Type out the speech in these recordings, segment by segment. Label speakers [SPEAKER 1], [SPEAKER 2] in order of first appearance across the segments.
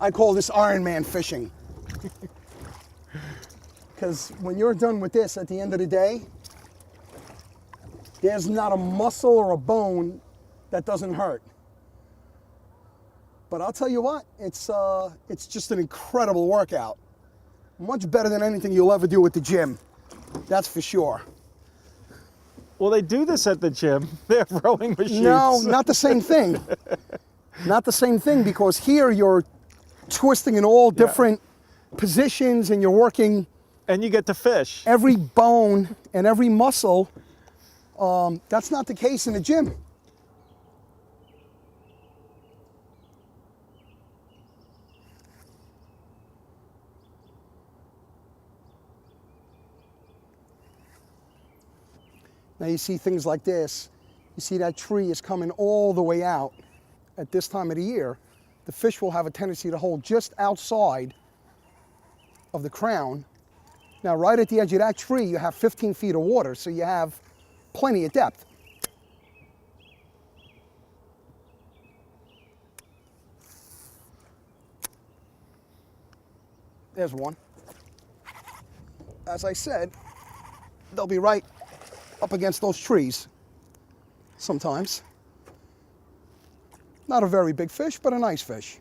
[SPEAKER 1] I call this Iron Man fishing. Because when you're done with this at the end of the day, there's not a muscle or a bone that doesn't hurt. But I'll tell you what, it's just an incredible workout. Much better than anything you'll ever do at the gym. That's for sure.
[SPEAKER 2] Well, they do this at the gym. They have rowing machines.
[SPEAKER 1] No, not the same thing. Not the same thing, because here you're twisting in all different positions and you're working.
[SPEAKER 2] And you get to fish.
[SPEAKER 1] Every bone and every muscle. That's not the case in the gym. Now you see things like this. You see that tree is coming all the way out at this time of the year. The fish will have a tendency to hold just outside of the crown. Now right at the edge of that tree, you have 15 feet of water, so you have plenty of depth. There's one. As I said, they'll be right up against those trees sometimes. Not a very big fish, but a nice fish.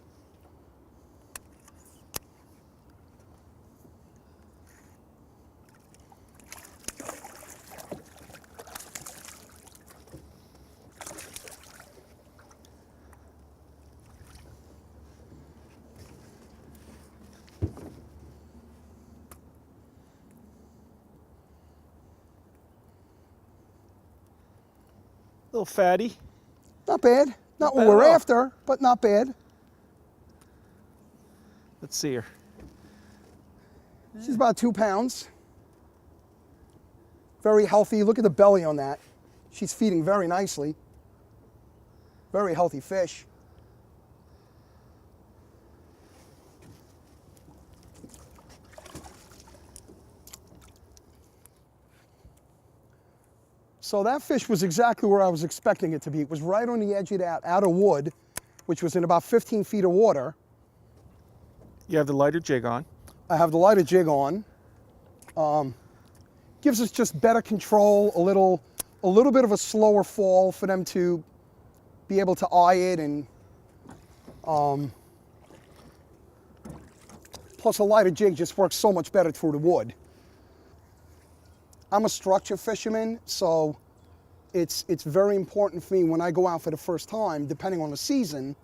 [SPEAKER 2] Little fatty.
[SPEAKER 1] Not bad. Not what
[SPEAKER 2] bad
[SPEAKER 1] we're
[SPEAKER 2] at all.
[SPEAKER 1] after, but not bad.
[SPEAKER 2] Let's see her.
[SPEAKER 1] She's about 2 pounds. Very healthy. Look at the belly on that. She's feeding very nicely. Very healthy fish. So that fish was exactly where I was expecting it to be. It was right on the edge of that outer wood, which was in about 15 feet of water.
[SPEAKER 2] You have the lighter jig on.
[SPEAKER 1] I have the lighter jig on. Gives us just better control, a little bit of a slower fall for them to be able to eye it, and plus a lighter jig just works so much better through the wood. I'm a structure fisherman, so it's very important for me when I go out for the first time, depending on the season,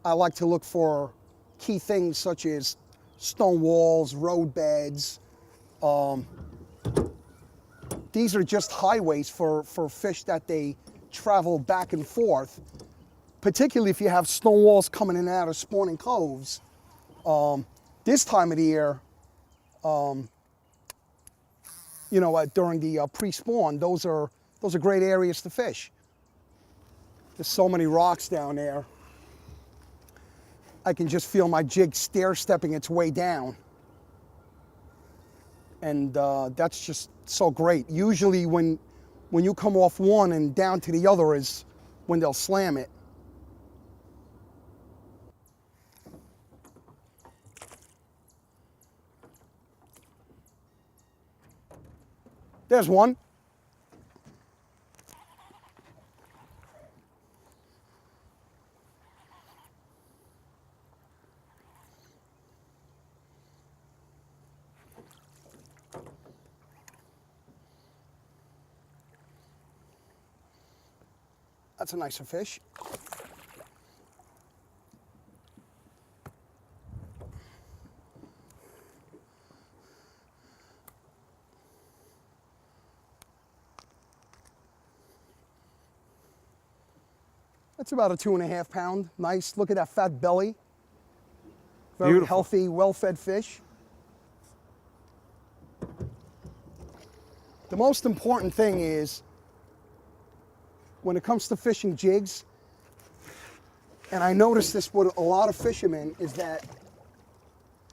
[SPEAKER 1] I like to look for key things such as stone walls, road beds. These are just highways for fish that they travel back and forth, particularly if you have stone walls coming in and out of spawning coves. This time of the year, you know, during the pre-spawn, those are great areas to fish. There's so many rocks down there. I can just feel my jig stair-stepping its way down. And that's just so great. Usually when you come off one and down to the other is when they'll slam it. There's one. That's a nicer fish. That's about a 2.5 pound. Nice. Look at that fat belly. Very
[SPEAKER 2] Beautiful.
[SPEAKER 1] healthy, well-fed fish. The most important thing is, when it comes to fishing jigs, and I notice this with a lot of fishermen, is that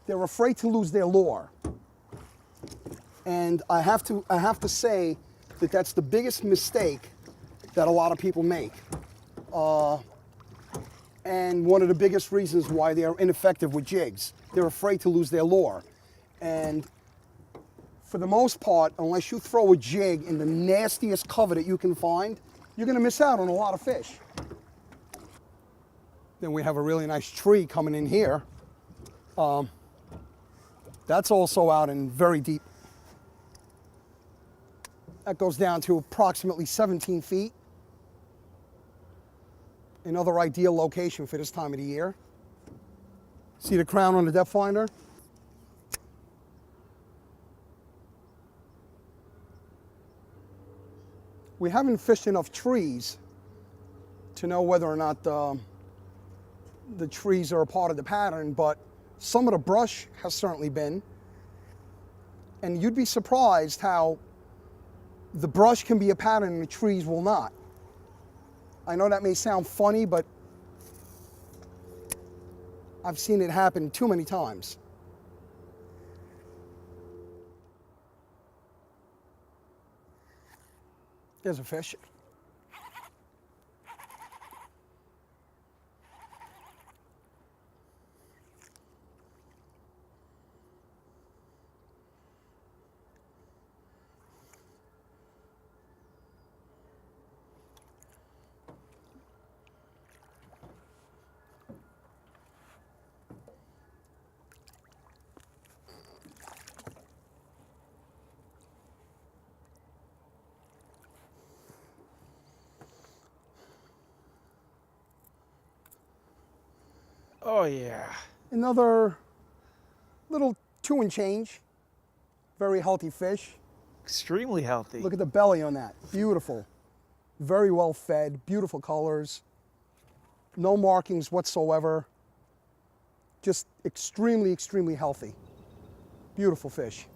[SPEAKER 1] they're afraid to lose their lure. And I have to say that that's the biggest mistake that a lot of people make. And one of the biggest reasons why they are ineffective with jigs, they're afraid to lose their lure. And for the most part, unless you throw a jig in the nastiest cover that you can find, you're gonna miss out on a lot of fish. Then we have a really nice tree coming in here. That's also out in very deep. That goes down to approximately 17 feet. Another ideal location for this time of the year. See the crown on the depth finder? We haven't fished enough trees to know whether or not the trees are a part of the pattern, but some of the brush has certainly been. And you'd be surprised how the brush can be a pattern and the trees will not. I know that may sound funny, but I've seen it happen too many times. There's a fish.
[SPEAKER 2] Oh yeah.
[SPEAKER 1] Another little 2 and change. Very healthy fish.
[SPEAKER 2] Extremely healthy.
[SPEAKER 1] Look at the belly on that. Beautiful. Very well fed. Beautiful colors. No markings whatsoever. Just extremely, extremely healthy. Beautiful fish.